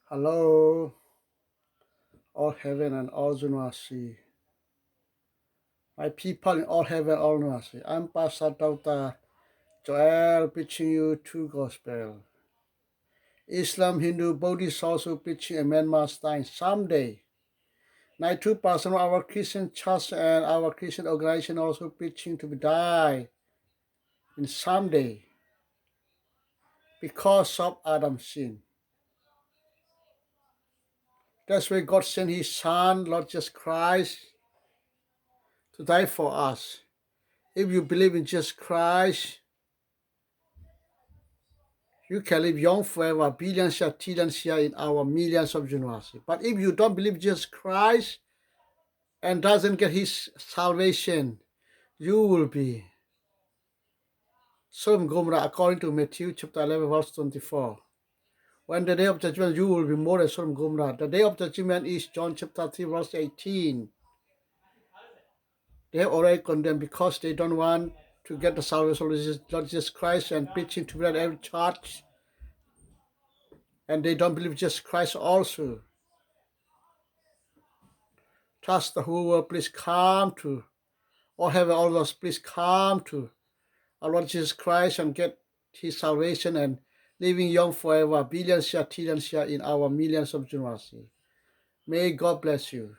Hello, all heaven and all Junwasi. My people in all heaven, all Junwasi. I'm Pastor Dr. Joel preaching you true gospel. Islam, Hindu, Buddhist also preaching a Myanmar style someday. 92% of our Christian church and our Christian organization also preaching to die in someday because of Adam's sin. That's why God sent His Son, Lord Jesus Christ, to die for us. If you believe in Jesus Christ, you can live young forever, billions years, trillions years in our millions of universes. But if you don't believe Jesus Christ and doesn't get His salvation, you will be Sodom and Gomorrah, according to Matthew chapter 11, verse 24. When the day of judgment, you will be more than Sodom and Gomorrah. The day of judgment is John chapter 3, verse 18. They have already condemned because they don't want to get the salvation of Lord Jesus Christ and preaching to every church. And they don't believe Jesus Christ also. Trust the whoever, please come to, or have all those, please come to our Lord Jesus Christ and get His salvation and living young forever, billions years, trillions years in our millions of generations. May God bless you.